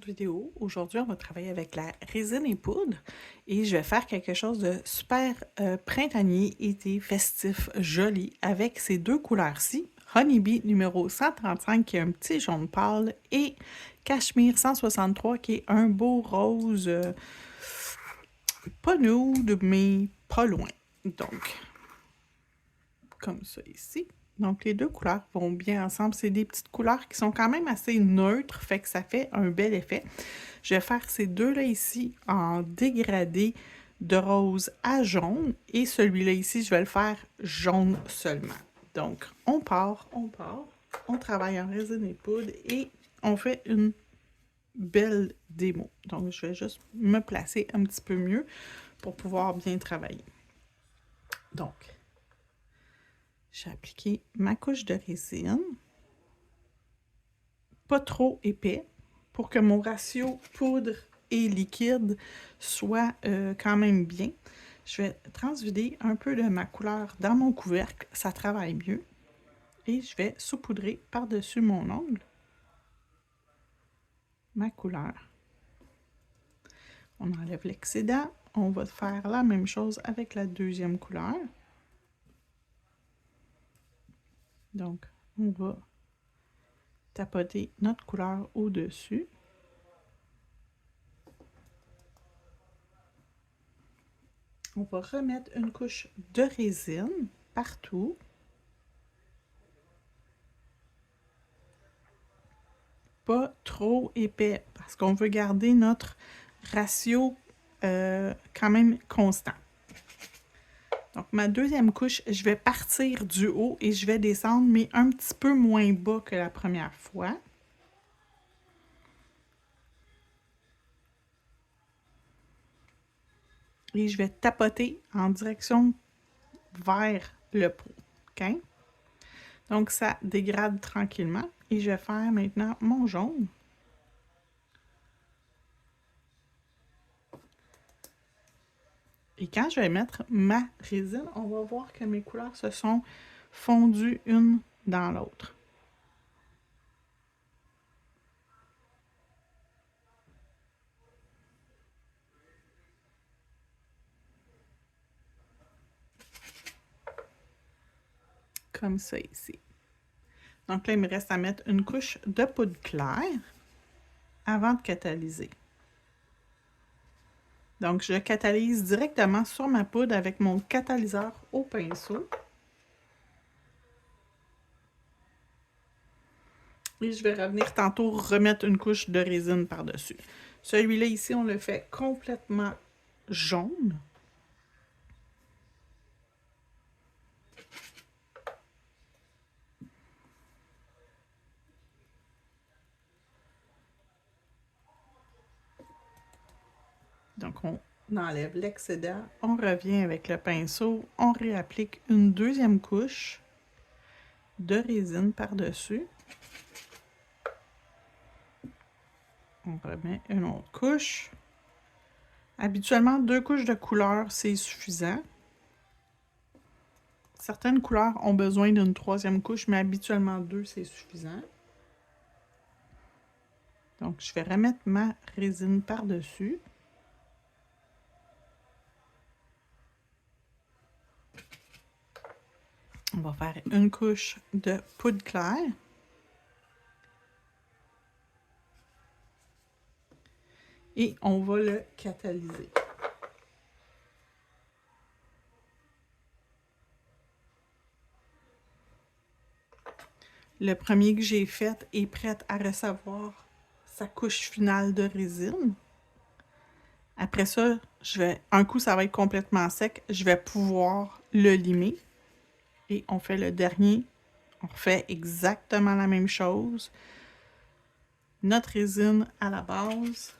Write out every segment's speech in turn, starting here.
autre vidéo. Aujourd'hui, on va travailler avec la résine et poudre et je vais faire quelque chose de super printanier, été, festif, joli avec ces deux couleurs-ci. Honeybee numéro 135 qui est un petit jaune pâle et Cachemire 163 qui est un beau rose, pas nude, mais pas loin. Donc, comme ça ici. Donc, les deux couleurs vont bien ensemble. C'est des petites couleurs qui sont quand même assez neutres, fait que ça fait un bel effet. Je vais faire ces deux-là ici en dégradé de rose à jaune. Et celui-là ici, je vais le faire jaune seulement. Donc, on part. On travaille en résine et poudre et on fait une belle démo. Donc, je vais juste me placer un petit peu mieux pour pouvoir bien travailler. Donc, j'ai appliqué ma couche de résine, pas trop épais, pour que mon ratio poudre et liquide soit quand même bien. Je vais transvider un peu de ma couleur dans mon couvercle, ça travaille mieux. Et je vais saupoudrer par-dessus mon ongle ma couleur. On enlève l'excédent. On va faire la même chose avec la deuxième couleur. Donc, on va tapoter notre couleur au-dessus. On va remettre une couche de résine partout. Pas trop épais parce qu'on veut garder notre ratio quand même constant. Donc, ma deuxième couche, je vais partir du haut et je vais descendre, mais un petit peu moins bas que la première fois. Et je vais tapoter en direction vers le pot. OK? Donc, ça dégrade tranquillement. Et je vais faire maintenant mon jaune. Et quand je vais mettre ma résine, on va voir que mes couleurs se sont fondues une dans l'autre. Comme ça ici. Donc là, il me reste à mettre une couche de poudre claire avant de catalyser. Donc, je catalyse directement sur ma poudre avec mon catalyseur au pinceau. Et je vais revenir tantôt remettre une couche de résine par-dessus. Celui-là ici, on le fait complètement jaune. Donc, on enlève l'excédent, on revient avec le pinceau, on réapplique une deuxième couche de résine par-dessus. On remet une autre couche. Habituellement, 2 couches de couleur, c'est suffisant. Certaines couleurs ont besoin d'une troisième couche, mais habituellement 2, c'est suffisant. Donc, je vais remettre ma résine par-dessus. On va faire une couche de poudre claire. Et on va le catalyser. Le premier que j'ai fait est prêt à recevoir sa couche finale de résine. Après ça, un coup, ça va être complètement sec. Je vais pouvoir le limer. Et on fait le dernier. On refait exactement la même chose. Notre résine à la base.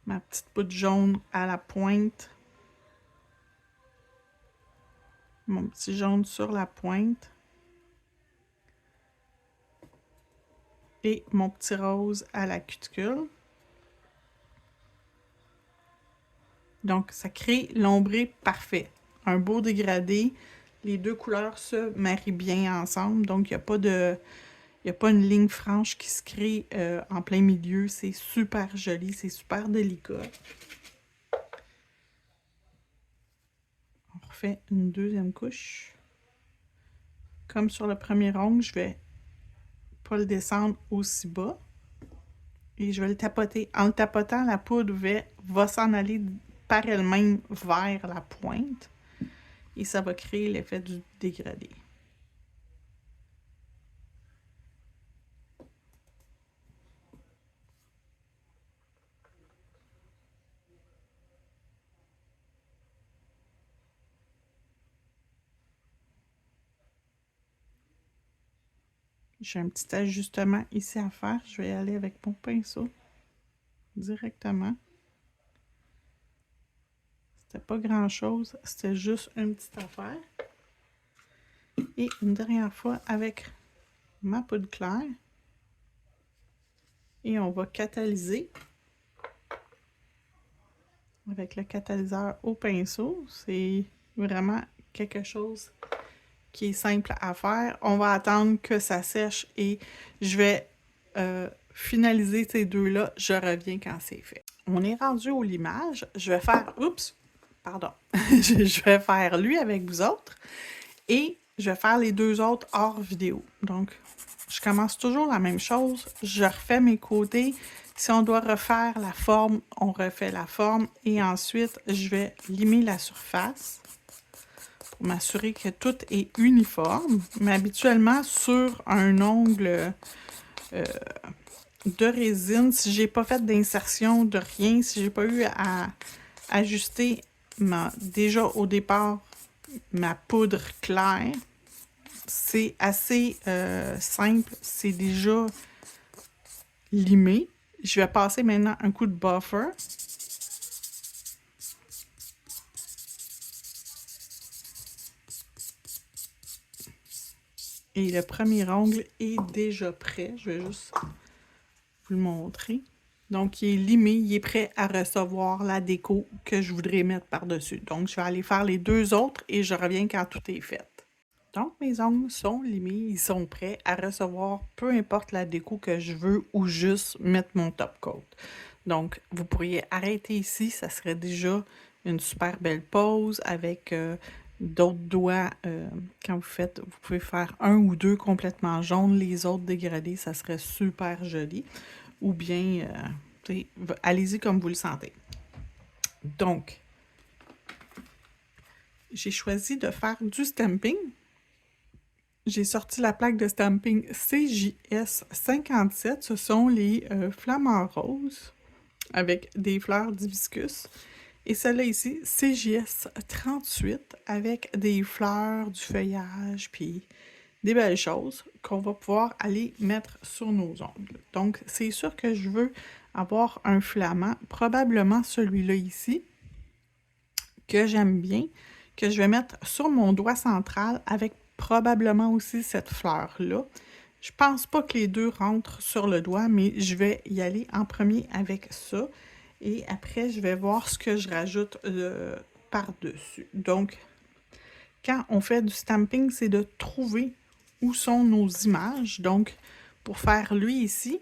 Ma petite poudre jaune à la pointe. Mon petit jaune sur la pointe. Et mon petit rose à la cuticule. Donc, ça crée l'ombré parfait. Un beau dégradé. Les deux couleurs se marient bien ensemble. Donc, il Il n'y a pas une ligne franche qui se crée en plein milieu. C'est super joli, c'est super délicat. On refait une deuxième couche. Comme sur le premier ongle, je vais pas le descendre aussi bas. Et je vais le tapoter. En le tapotant, la poudre va s'en aller par elle-même vers la pointe. Et ça va créer l'effet du dégradé. J'ai un petit ajustement ici à faire. Je vais aller avec mon pinceau directement. C'était pas grand-chose. C'était juste une petite affaire. Et une dernière fois avec ma poudre claire. Et on va catalyser avec le catalyseur au pinceau. C'est vraiment quelque chose qui est simple à faire. On va attendre que ça sèche et je vais finaliser ces deux-là. Je reviens quand c'est fait. On est rendu au limage. Je vais faire... Oups! Pardon. Je vais faire lui avec vous autres et je vais faire les deux autres hors vidéo. Donc, je commence toujours la même chose. Je refais mes côtés. Si on doit refaire la forme, on refait la forme. Et ensuite, je vais limer la surface pour m'assurer que tout est uniforme. Mais habituellement, sur un ongle de résine, si j'ai pas fait d'insertion de rien, si j'ai pas eu à ajuster déjà au départ ma poudre claire, c'est assez simple, c'est déjà limé. Je vais passer maintenant un coup de buffer. Et le premier ongle est déjà prêt. Je vais juste vous le montrer. Donc, il est limé, il est prêt à recevoir la déco que je voudrais mettre par-dessus. Donc, je vais aller faire les deux autres et je reviens quand tout est fait. Donc, mes ongles sont limés, ils sont prêts à recevoir peu importe la déco que je veux ou juste mettre mon top coat. Donc, vous pourriez arrêter ici, ça serait déjà une super belle pose avec d'autres doigts. Quand vous faites, vous pouvez faire un ou deux complètement jaunes, les autres dégradés, ça serait super joli. Ou bien, allez-y comme vous le sentez. Donc, j'ai choisi de faire du stamping. J'ai sorti la plaque de stamping CJS 57. Ce sont les flamants roses avec des fleurs d'hibiscus. Et celle-là ici, CJS 38 avec des fleurs, du feuillage, puis des belles choses qu'on va pouvoir aller mettre sur nos ongles. Donc, c'est sûr que je veux avoir un flamant, probablement celui-là ici, que j'aime bien, que je vais mettre sur mon doigt central avec probablement aussi cette fleur-là. Je pense pas que les deux rentrent sur le doigt, mais je vais y aller en premier avec ça. Et après, je vais voir ce que je rajoute par-dessus. Donc, quand on fait du stamping, c'est de trouver où sont nos images. Donc, pour faire lui ici,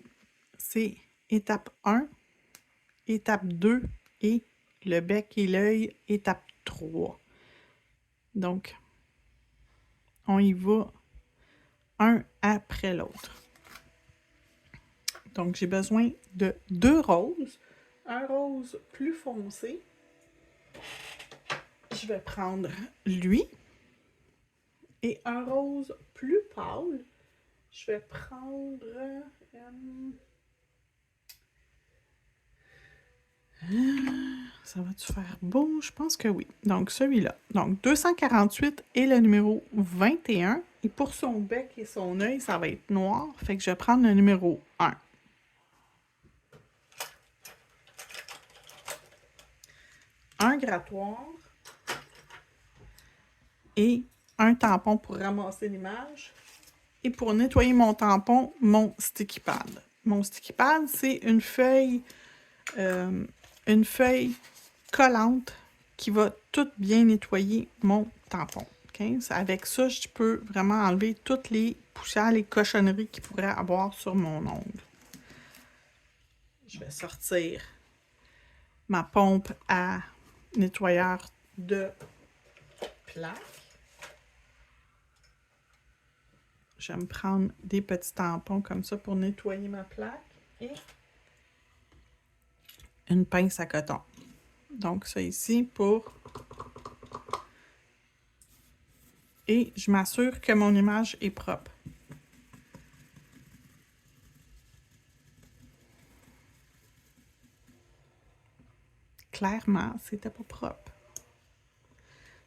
c'est étape 1, étape 2 et le bec et l'œil, étape 3. Donc, on y va un après l'autre. Donc, j'ai besoin de deux roses. Un rose plus foncé. Je vais prendre lui. Et un rose plus pâle. Je vais prendre... ça va-tu faire beau? Je pense que oui. Donc, celui-là. Donc, 248 est le numéro 21. Et pour son bec et son œil, ça va être noir. Fait que je vais prendre le numéro 1. Un grattoir. Et un tampon pour ramasser l'image. Et pour nettoyer mon tampon, mon sticky pad. Mon sticky pad, c'est une feuille collante qui va tout bien nettoyer mon tampon. 15. Avec ça, je peux vraiment enlever toutes les poussières, les cochonneries qu'il pourrait avoir sur mon ongle. Je vais sortir ma pompe à nettoyeur de plaque. Je vais me prendre des petits tampons comme ça pour nettoyer ma plaque et une pince à coton. Donc ça ici pour... Et je m'assure que mon image est propre. Clairement, c'était pas propre.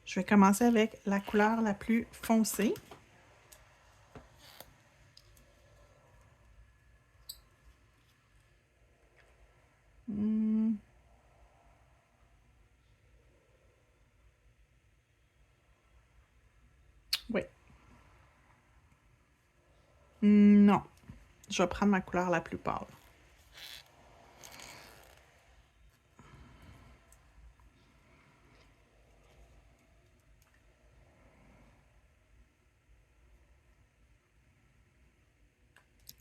Je vais commencer avec la couleur la plus foncée. Oui. Non. Je vais prendre ma couleur la plus pâle.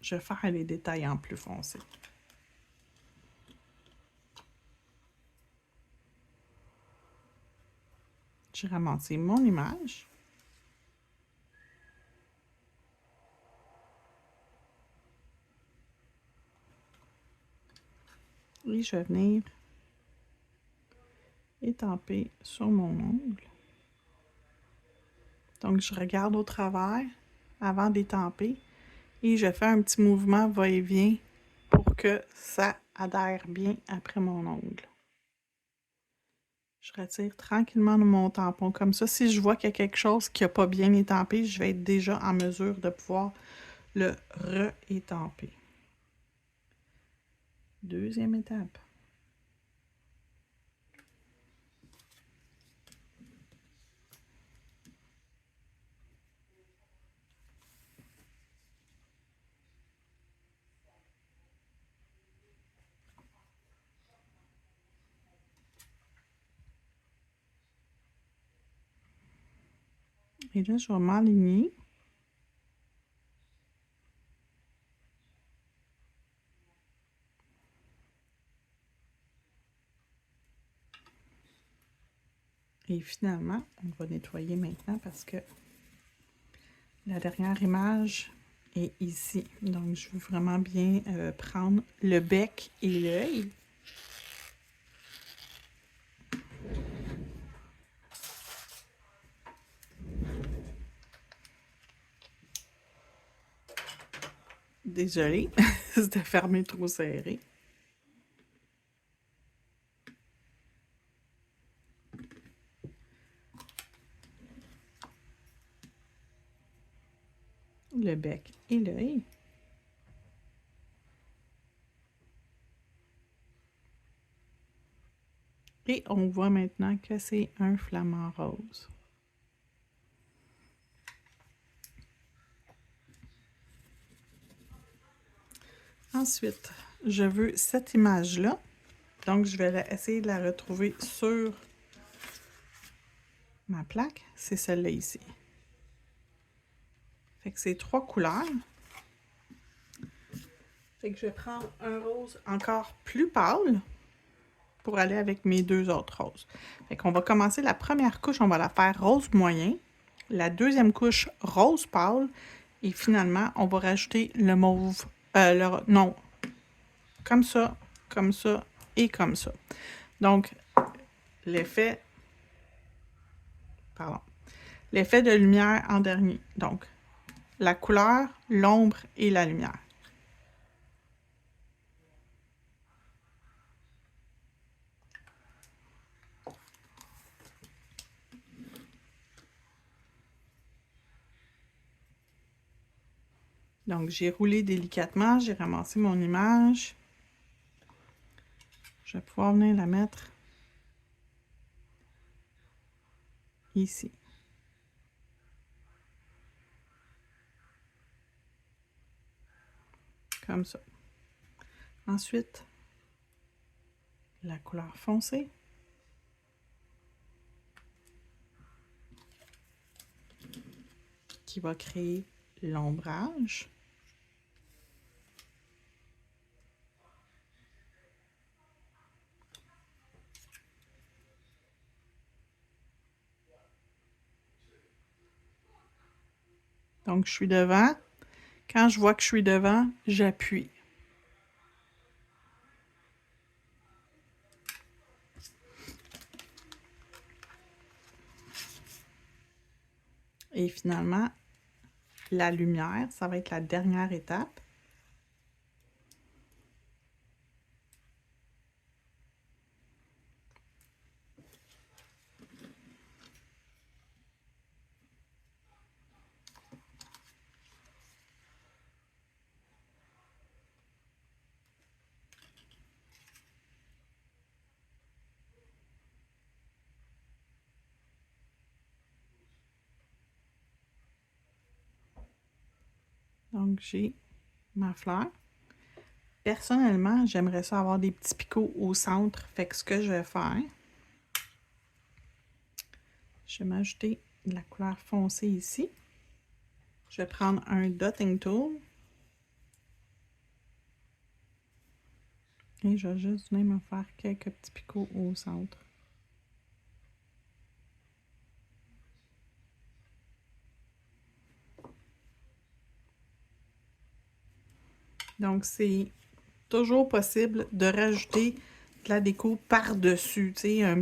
Je vais faire les détails en plus foncé. J'ai ramassé mon image. Et je vais venir étamper sur mon ongle. Donc, je regarde au travers avant d'étamper et je fais un petit mouvement va-et-vient pour que ça adhère bien après mon ongle. Je retire tranquillement mon tampon comme ça. Si je vois qu'il y a quelque chose qui n'a pas bien étampé, je vais être déjà en mesure de pouvoir le re-étamper. Deuxième étape. Et là, je vais m'aligner. Et finalement, on va nettoyer maintenant parce que la dernière image est ici. Donc, je veux vraiment bien prendre le bec et l'œil. Désolée, c'était fermé trop serré. Le bec et l'œil. Et on voit maintenant que c'est un flamant rose. Ensuite, je veux cette image-là. Donc, je vais essayer de la retrouver sur ma plaque. C'est celle-là ici. Fait que c'est 3 couleurs. Fait que je vais prendre un rose encore plus pâle pour aller avec mes 2 autres roses. Fait qu'on va commencer la première couche, on va la faire rose moyen. La deuxième couche, rose pâle. Et finalement, on va rajouter le mauve. Non, comme ça et comme ça. Donc, l'effet de lumière en dernier. Donc, la couleur, l'ombre et la lumière. Donc, j'ai roulé délicatement, j'ai ramassé mon image. Je vais pouvoir venir la mettre ici. Comme ça. Ensuite, la couleur foncée. qui va créer l'ombrage. Donc, je suis devant. Quand je vois que je suis devant, j'appuie. Et finalement, la lumière, ça va être la dernière étape. Donc, j'ai ma fleur. Personnellement, j'aimerais ça avoir des petits picots au centre. Fait que ce que je vais faire, je vais m'ajouter de la couleur foncée ici. Je vais prendre un dotting tool. Et je vais juste venir me faire quelques petits picots au centre. Donc, c'est toujours possible de rajouter de la déco par-dessus, tu sais,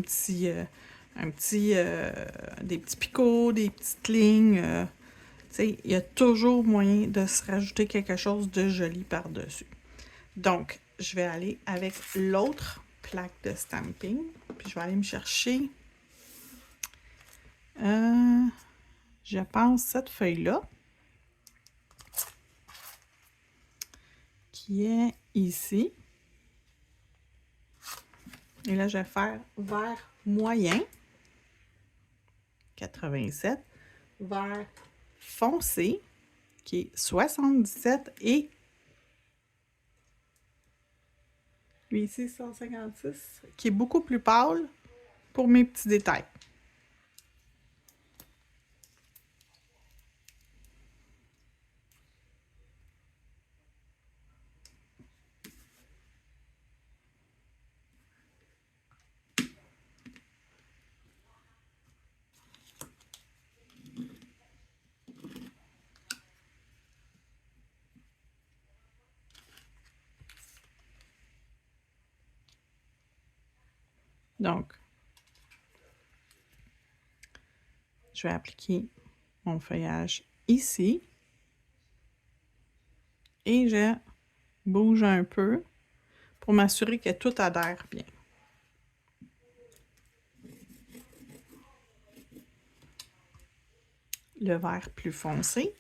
des petits picots, des petites lignes. Tu sais, il y a toujours moyen de se rajouter quelque chose de joli par-dessus. Donc, je vais aller avec l'autre plaque de stamping. Puis, je vais aller me chercher, je pense, cette feuille-là, qui est ici. Et là, je vais faire vert moyen, 87, vert foncé, qui est 77, et lui ici, 156, qui est beaucoup plus pâle pour mes petits détails. Donc, je vais appliquer mon feuillage ici et je bouge un peu pour m'assurer que tout adhère bien. Le vert plus foncé.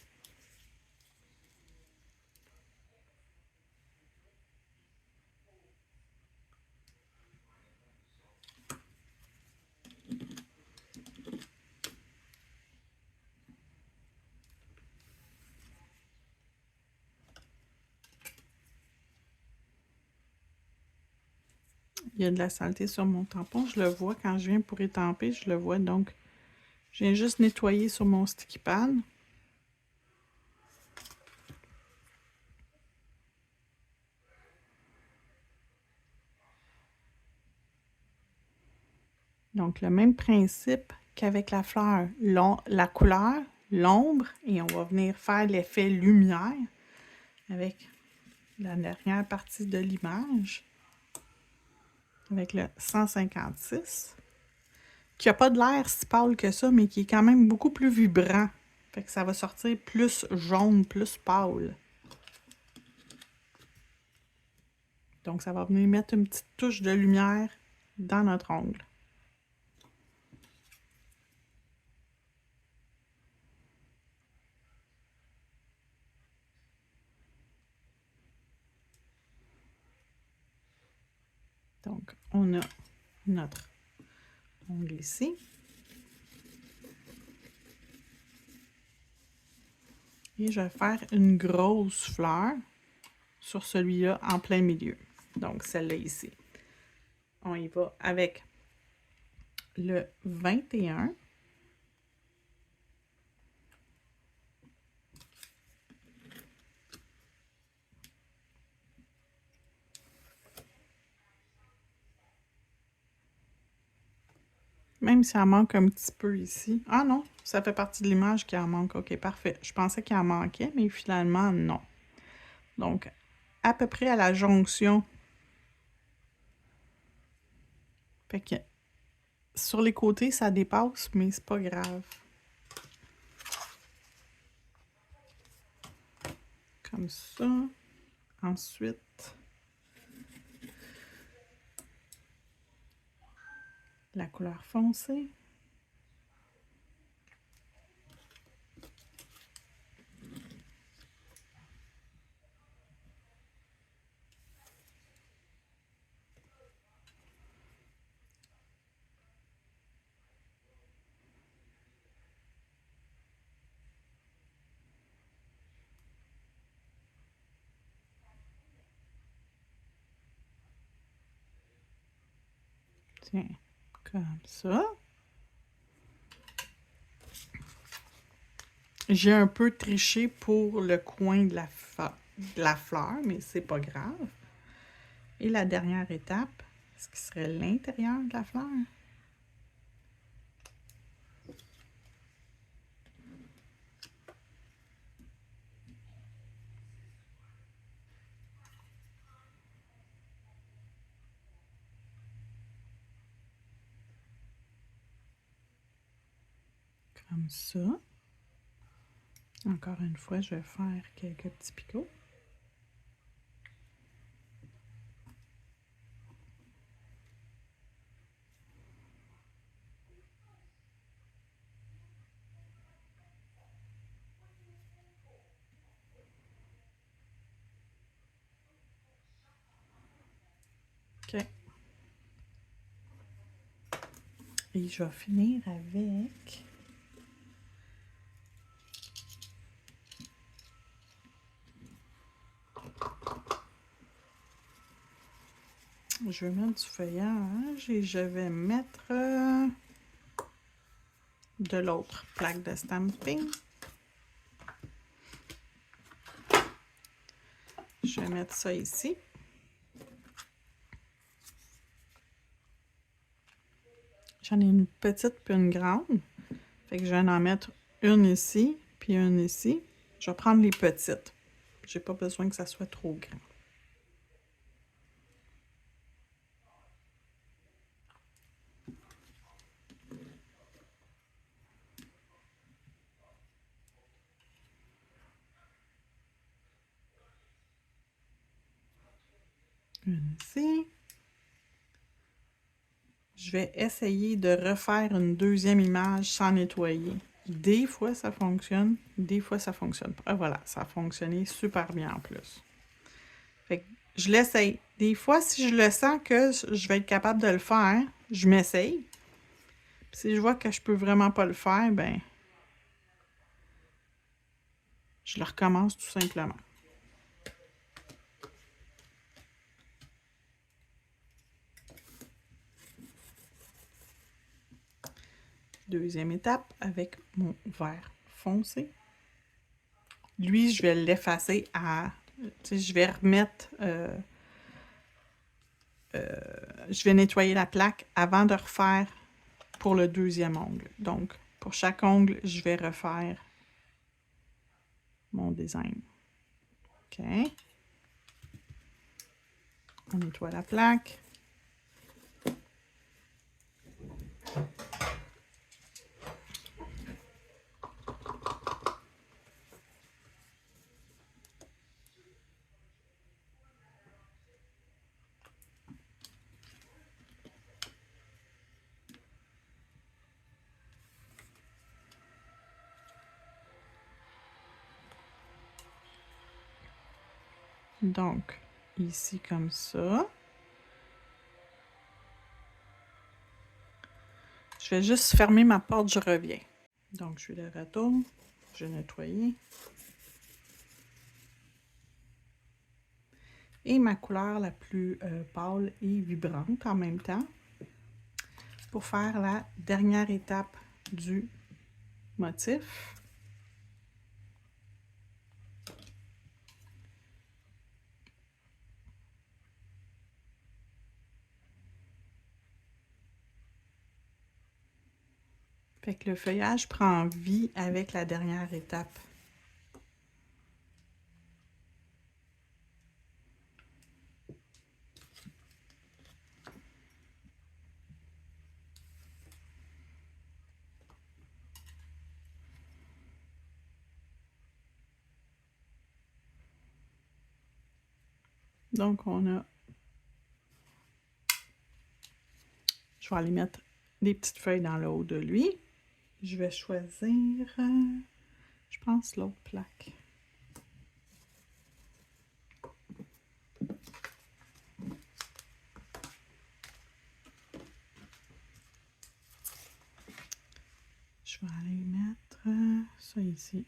Il y a de la saleté sur mon tampon, je le vois quand je viens pour étamper, je le vois, donc je viens juste nettoyer sur mon sticky pad. Donc, le même principe qu'avec la fleur, la couleur, l'ombre, et on va venir faire l'effet lumière avec la dernière partie de l'image, avec le 156, qui n'a pas de l'air si pâle que ça, mais qui est quand même beaucoup plus vibrant. Fait que ça va sortir plus jaune, plus pâle. Donc, ça va venir mettre une petite touche de lumière dans notre ongle. Donc, on a notre ongle ici. Et je vais faire une grosse fleur sur celui-là en plein milieu. Donc, celle-là ici. On y va avec le 21. Même si elle manque un petit peu ici. Ah non, ça fait partie de l'image qui en manque. OK, parfait. Je pensais qu'il en manquait, mais finalement, non. Donc, à peu près à la jonction. Fait que sur les côtés, ça dépasse, mais c'est pas grave. Comme ça. Ensuite, la couleur foncée. Tiens, comme ça. J'ai un peu triché pour le coin de la fleur, mais c'est pas grave. Et la dernière étape, ce qui serait l'intérieur de la fleur. Comme ça. Encore une fois, je vais faire quelques petits picots. OK. Et je vais finir avec... Je vais mettre du feuillage et je vais mettre de l'autre plaque de stamping. Je vais mettre ça ici. J'en ai une petite puis une grande. Fait que je vais en mettre une ici puis une ici. Je vais prendre les petites. J'ai pas besoin que ça soit trop grand. Une ici. Je vais essayer de refaire une deuxième image sans nettoyer. Des fois, ça fonctionne. Des fois, ça fonctionne pas. Ah, voilà, ça a fonctionné super bien en plus. Fait que je l'essaye. Des fois, si je le sens que je vais être capable de le faire, je m'essaye. Si je vois que je peux vraiment pas le faire, ben, je le recommence tout simplement. Deuxième étape avec mon vert foncé. Lui, je vais l'effacer à... je vais remettre... je vais nettoyer la plaque avant de refaire pour le deuxième ongle. Donc, pour chaque ongle, je vais refaire mon design. OK. On nettoie la plaque. Donc, ici comme ça. Je vais juste fermer ma porte, je reviens. Donc, je le retourne. Je vais nettoyer. Et ma couleur la plus pâle et vibrante en même temps pour faire la dernière étape du motif. Fait que le feuillage prend vie avec la dernière étape. Donc, on a... Je vais aller mettre des petites feuilles dans le haut de lui. Je vais choisir, je pense, l'autre plaque. Je vais aller mettre ça ici,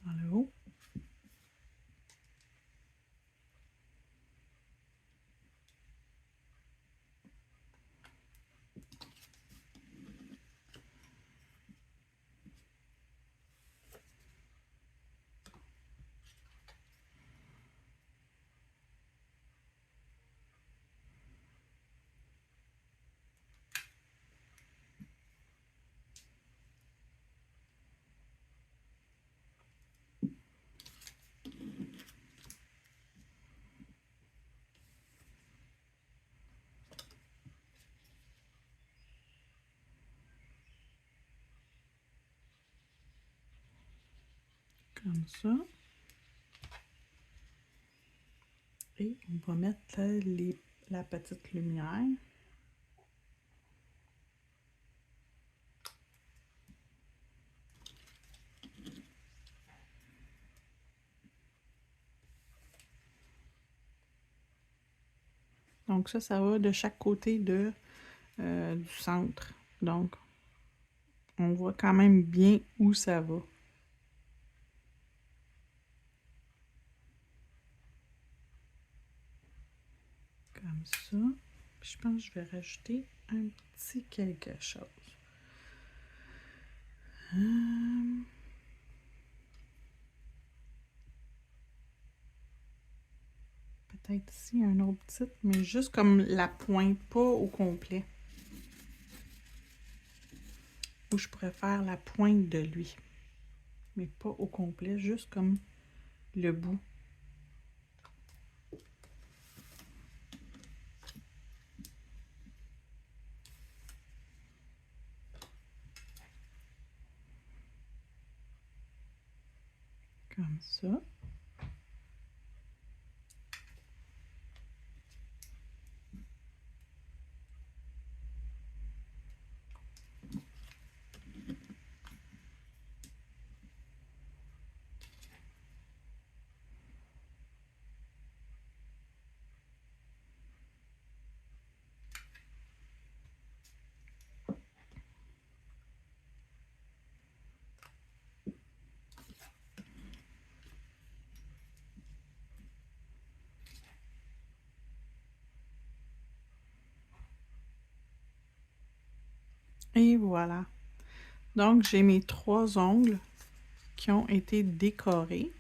dans le haut. Comme ça. Et on va mettre la petite lumière. Donc ça va de chaque côté du centre. Donc, on voit quand même bien où ça va. Comme ça. Puis je pense que je vais rajouter un petit quelque chose. Peut-être ici un autre petit, mais juste comme la pointe, pas au complet. Où je pourrais faire la pointe de lui. Mais pas au complet, juste comme le bout. Comme ça. Et voilà. Donc, j'ai mes 3 ongles qui ont été décorés.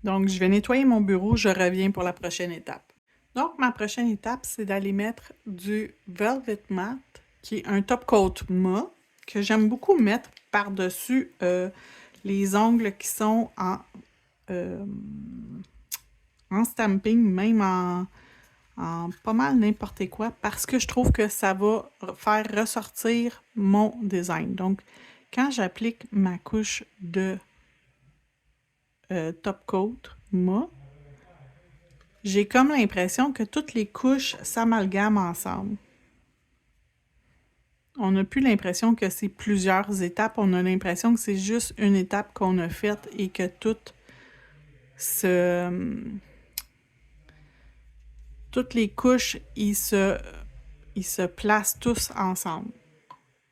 Donc, je vais nettoyer mon bureau. Je reviens pour la prochaine étape. Donc, ma prochaine étape, c'est d'aller mettre du Velvet Matte, qui est un top coat mat, que j'aime beaucoup mettre par-dessus les ongles qui sont en stamping, même en pas mal n'importe quoi, parce que je trouve que ça va faire ressortir mon design. Donc, quand j'applique ma couche de top coat mat, j'ai comme l'impression que toutes les couches s'amalgament ensemble. On n'a plus l'impression que c'est plusieurs étapes, on a l'impression que c'est juste une étape qu'on a faite et que toutes les couches, ils se placent tous ensemble.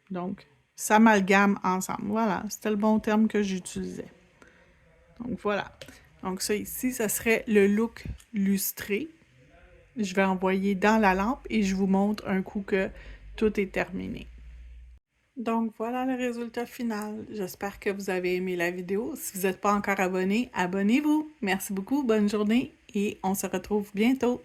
Donc, s'amalgament ensemble. Voilà, c'était le bon terme que j'utilisais. Donc, voilà. Donc, ça ici, ça serait le look lustré. Je vais envoyer dans la lampe et je vous montre un coup que tout est terminé. Donc, voilà le résultat final. J'espère que vous avez aimé la vidéo. Si vous n'êtes pas encore abonné, abonnez-vous. Merci beaucoup, bonne journée et on se retrouve bientôt.